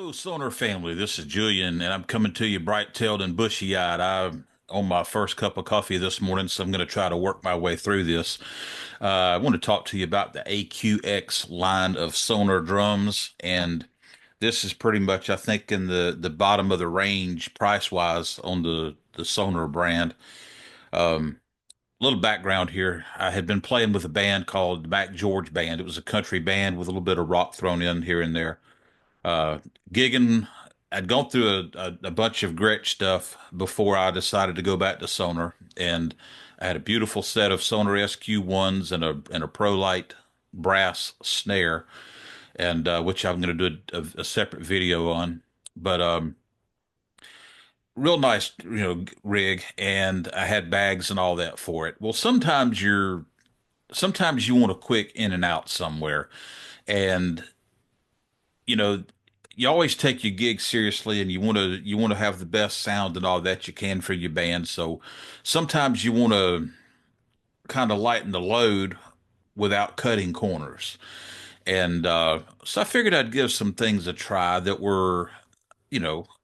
Hello, Sonor family. This is Julian, and I'm coming to you bright-tailed and bushy-eyed. I'm on my first cup of coffee this morning, so I'm going to try to work my way through this. I want to talk to you about the AQX line of Sonor drums, and this is pretty much, I think, in the bottom of the range price-wise on the Sonor brand. Little background here: I had been playing with a band called the Mac George Band. It was a country band with a little bit of rock thrown in here and there. uh, Gigging. I'd gone through a bunch of Gretsch stuff before I decided to go back to Sonor, and I had a beautiful set of Sonor SQ1s and a Pro Light brass snare, and which I'm going to do a separate video on. But real nice, rig, and I had bags and all that for it. Well, sometimes you want a quick in and out somewhere, and you know, you always take your gig seriously and you want to have the best sound and all that you can for your band. So sometimes you want to kind of lighten the load without cutting corners. And so I figured I'd give some things a try that were,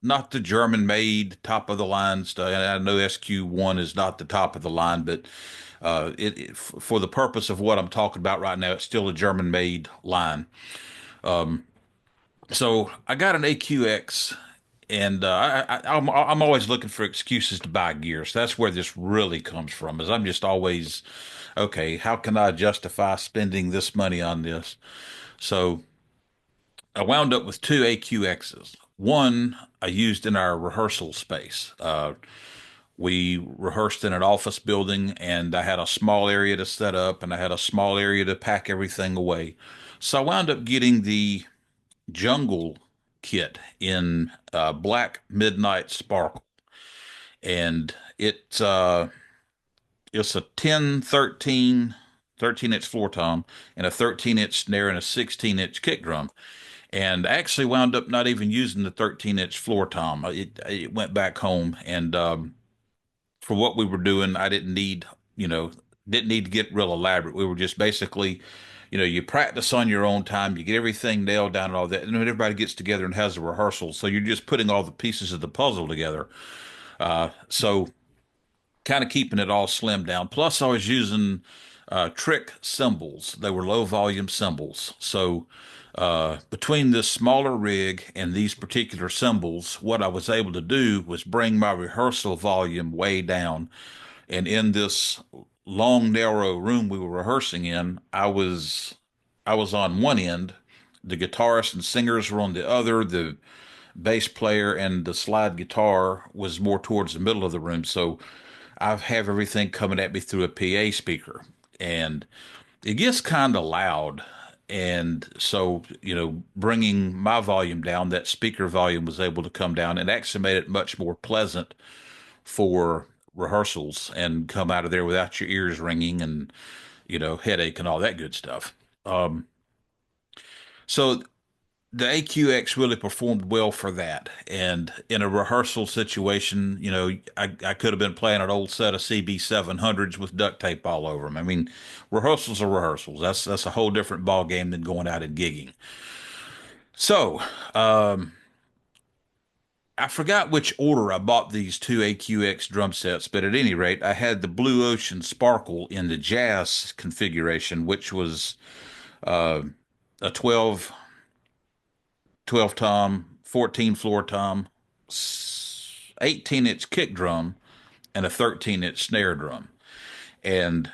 not the German made top of the line stuff. And I know SQ1 is not the top of the line, but for the purpose of what I'm talking about right now, it's still a German made line. So I got an AQX, and I'm always looking for excuses to buy gear. So that's where this really comes from. Is I'm just always, okay, how can I justify spending this money on this? So I wound up with two AQXs. One I used in our rehearsal space. We rehearsed in an office building, and I had a small area to set up, and I had a small area to pack everything away. So I wound up getting the jungle kit in black midnight sparkle, and it's a 13-inch floor tom and a 13-inch snare and a 16-inch kick drum. And I actually wound up not even using the 13-inch floor tom. It went back home, and for what we were doing, I you know, didn't need to get real elaborate. We were just basically, you practice on your own time, you get everything nailed down and all that, and then everybody gets together and has a rehearsal. So you're just putting all the pieces of the puzzle together. So kind of keeping it all slimmed down. Plus, I was using trick cymbals. They were low volume cymbals. So between this smaller rig and these particular cymbals, what I was able to do was bring my rehearsal volume way down. And in this long, narrow room we were rehearsing in, I was on one end, the guitarist and singers were on the other, the bass player and the slide guitar was more towards the middle of the room. So I have everything coming at me through a PA speaker, and it gets kind of loud. And so, bringing my volume down, that speaker volume was able to come down and actually made it much more pleasant for rehearsals and come out of there without your ears ringing and, headache and all that good stuff. Um, so the AQX really performed well for that. And in a rehearsal situation, I could have been playing an old set of CB700s with duct tape all over them. I mean, rehearsals are rehearsals. That's a whole different ball game than going out and gigging. So, I forgot which order I bought these two AQX drum sets, but at any rate, I had the Blue Ocean Sparkle in the jazz configuration, which was uh, a 12 tom, 14 floor tom, 18-inch kick drum, and a 13-inch snare drum. And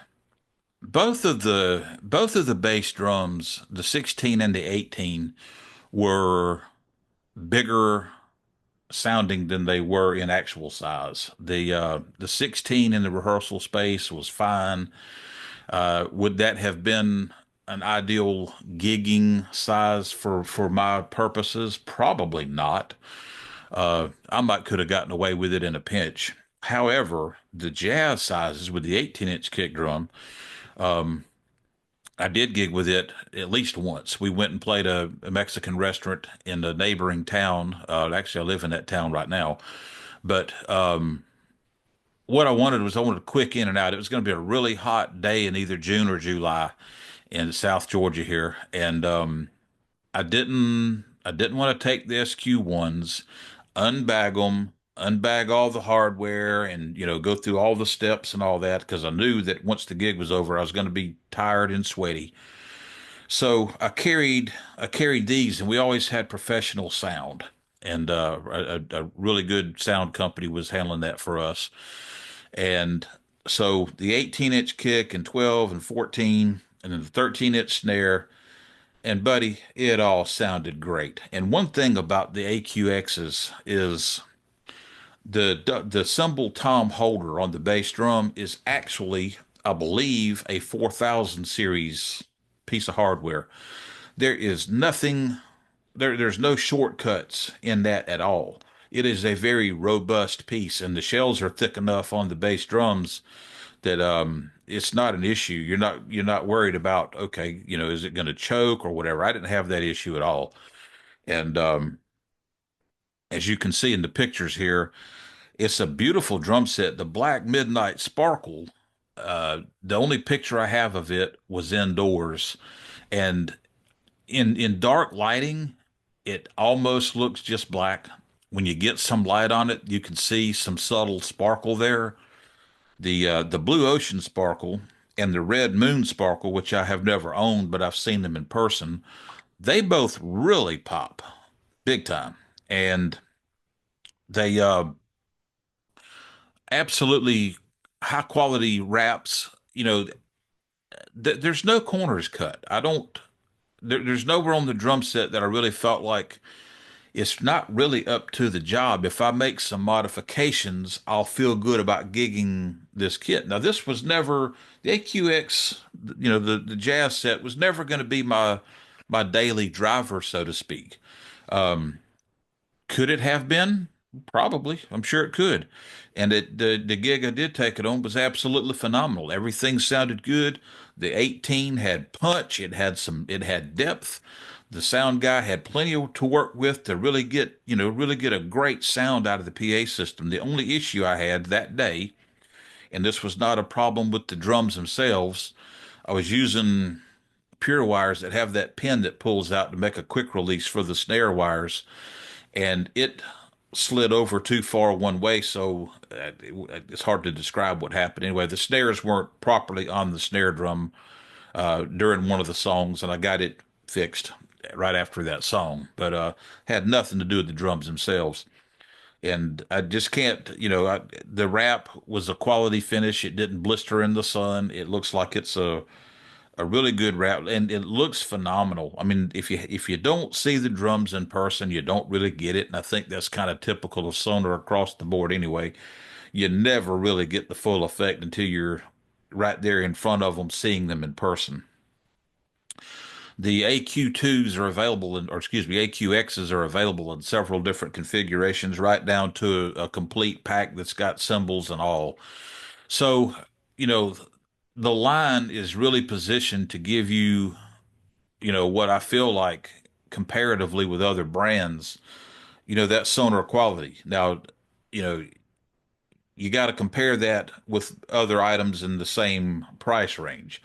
both of the bass drums, the 16 and the 18, were bigger sounding than they were in actual size. The 16 in the rehearsal space was fine. Would that have been an ideal gigging size for my purposes? Probably not. I might could have gotten away with it in a pinch. However, the jazz sizes with the 18-inch kick drum, I did gig with it at least once. We went and played a Mexican restaurant in a neighboring town. Actually, I live in that town right now. But what I wanted a quick in and out. It was going to be a really hot day in either June or July in South Georgia here, and I I didn't want to take the SQ1s, unbag them, unbag all the hardware, and go through all the steps and all that because I knew that once the gig was over, I was going to be tired and sweaty. So I carried these, and we always had professional sound, and a really good sound company was handling that for us. And so the 18-inch kick and 12 and 14, and then the 13-inch snare. And buddy, it all sounded great. And one thing about the AQXs is the cymbal tom holder on the bass drum is actually, I believe, a 4000 series piece of hardware. There is nothing there's no shortcuts in that at all. It is a very robust piece, and the shells are thick enough on the bass drums that it's not an issue. You're not worried about, okay, is it going to choke or whatever. I didn't have that issue at all. And as you can see in the pictures here, it's a beautiful drum set. The Black Midnight Sparkle, the only picture I have of it was indoors, and in dark lighting, it almost looks just black. When you get some light on it, you can see some subtle sparkle there. The Blue Ocean Sparkle and the Red Moon Sparkle, which I have never owned, but I've seen them in person, they both really pop big time. And they absolutely high quality wraps. There's no corners cut. I don't, there's nowhere on the drum set that I really felt like it's not really up to the job. If I make some modifications, I'll feel good about gigging this kit. Now, this was never the AQX, the jazz set was never going to be my daily driver, so to speak. Could it have been? Probably. I'm sure it could. And the gig I did take it on was absolutely phenomenal. Everything sounded good. The 18 had punch. It had depth. The sound guy had plenty to work with to really get a great sound out of the PA system. The only issue I had that day, and this was not a problem with the drums themselves, I was using pure wires that have that pin that pulls out to make a quick release for the snare wires, and it slid over too far one way, so it's hard to describe what happened. Anyway, the snares weren't properly on the snare drum during one of the songs, and I got it fixed right after that song, but had nothing to do with the drums themselves. And I just can't, the wrap was a quality finish. It didn't blister in the sun. It looks like it's a really good wrap, and it looks phenomenal. I mean, if you don't see the drums in person, you don't really get it, and I think that's kind of typical of Sonor across the board anyway. You never really get the full effect until you're right there in front of them, seeing them in person. The AQ2s are available in, or excuse me, AQXs are available in several different configurations, right down to a complete pack that's got cymbals and all. So, you know, the line is really positioned to give you, what I feel like comparatively with other brands, that Sonor quality. Now, you know, you got to compare that with other items in the same price range.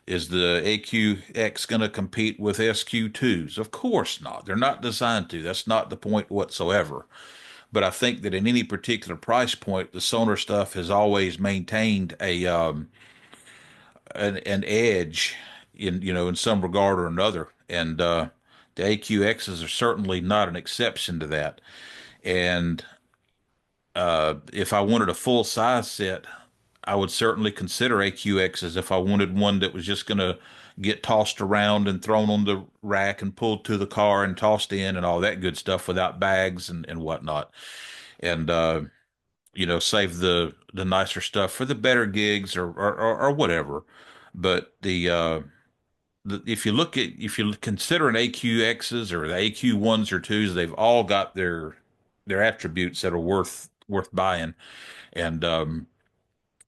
Is the AQX going to compete with SQ2s? Of course not. They're not designed to. That's not the point whatsoever. But I think that in any particular price point, the Sonor stuff has always maintained an edge in some regard or another. And the AQXs are certainly not an exception to that. And if I wanted a full size set, I would certainly consider AQXs if I wanted one that was just going to get tossed around and thrown on the rack and pulled to the car and tossed in and all that good stuff without bags and whatnot. And save the nicer stuff for the better gigs or whatever. But if you consider an AQXs or the AQ1s or twos, they've all got their attributes that are worth buying. And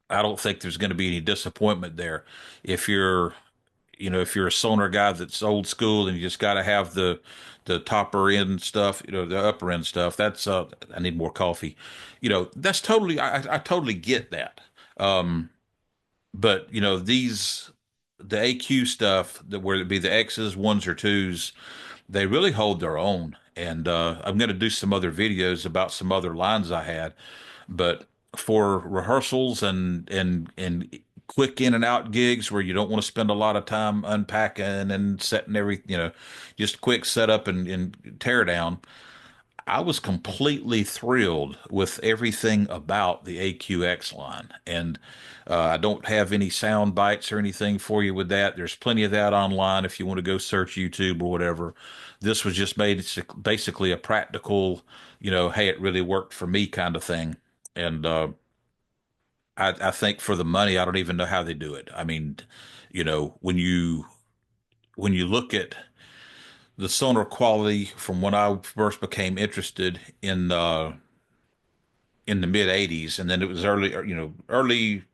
I don't think there's going to be any disappointment there. If you're, if you're a Sonar guy that's old school and you just got to have the topper end stuff, the upper end stuff, that's I need more coffee. That's totally I totally get that. But the AQ stuff, that whether it be the X's, ones or twos, they really hold their own. And I'm going to do some other videos about some other lines I had, but for rehearsals and quick in and out gigs where you don't want to spend a lot of time unpacking and setting just quick setup and tear down. I was completely thrilled with everything about the AQX line. And I don't have any sound bites or anything for you with that. There's plenty of that online if you want to go search YouTube or whatever. This was just made basically a practical, hey, it really worked for me kind of thing. And I think for the money, I don't even know how they do it. I mean, when you look at the sonar quality from when I first became interested in the mid 80s, and then it was early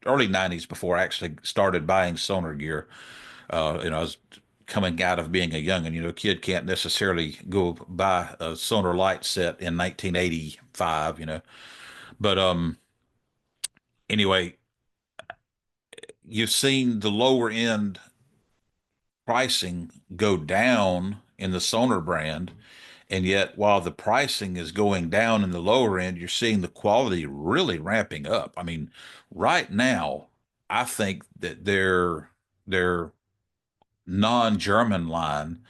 90s before I actually started buying sonar gear. I was coming out of being a youngin', a kid can't necessarily go buy a sonar light set in 1985, but anyway, you've seen the lower end pricing go down in the sonar brand. And yet, while the pricing is going down in the lower end, you're seeing the quality really ramping up. I mean, right now, I think that their non-German line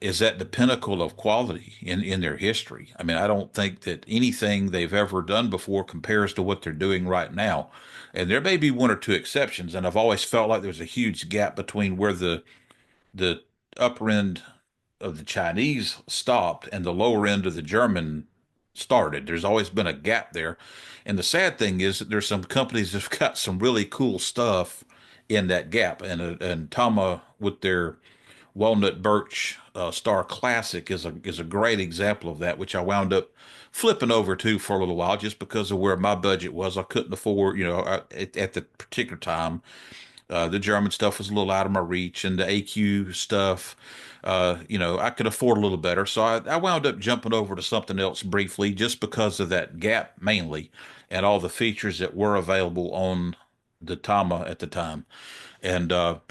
is at the pinnacle of quality in their history. I mean, I don't think that anything they've ever done before compares to what they're doing right now. And there may be one or two exceptions, and I've always felt like there's a huge gap between where the upper end of the Chinese stopped and the lower end of the German started. There's always been a gap there. And the sad thing is that there's some companies that've got some really cool stuff in that gap. And Tama with their Walnut Birch Star Classic is a great example of that, which I wound up flipping over to for a little while just because of where my budget was. I couldn't afford, at the particular time the German stuff was a little out of my reach, and the AQ stuff, I could afford a little better. So I wound up jumping over to something else briefly just because of that gap mainly and all the features that were available on the Tama at the time. And I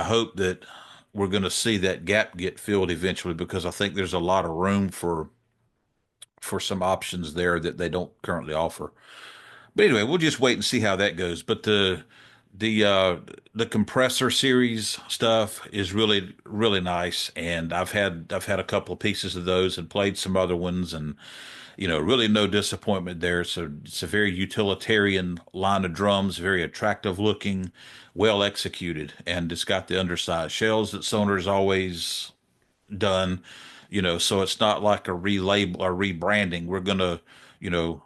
hope that we're going to see that gap get filled eventually because I think there's a lot of room for some options there that they don't currently offer. But anyway, we'll just wait and see how that goes. But the compressor series stuff is really really nice, and I've had a couple of pieces of those and played some other ones, and really no disappointment there. So it's a very utilitarian line of drums, very attractive looking, well executed, and it's got the undersized shells that Sonar's always done, so it's not like a relabel or rebranding. You know,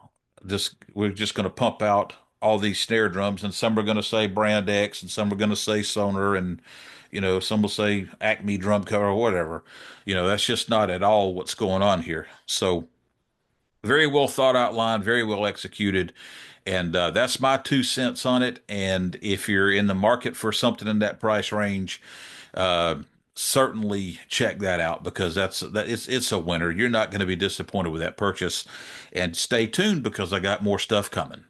we're just gonna pump out all these snare drums, and some are gonna say brand X, and some are gonna say Sonar, and some will say Acme drum cover or whatever. That's just not at all what's going on here. So very well thought out line, very well executed. And that's my 2 cents on it. And if you're in the market for something in that price range, uh, certainly check that out because it's a winner. You're not going to be disappointed with that purchase. And stay tuned because I got more stuff coming.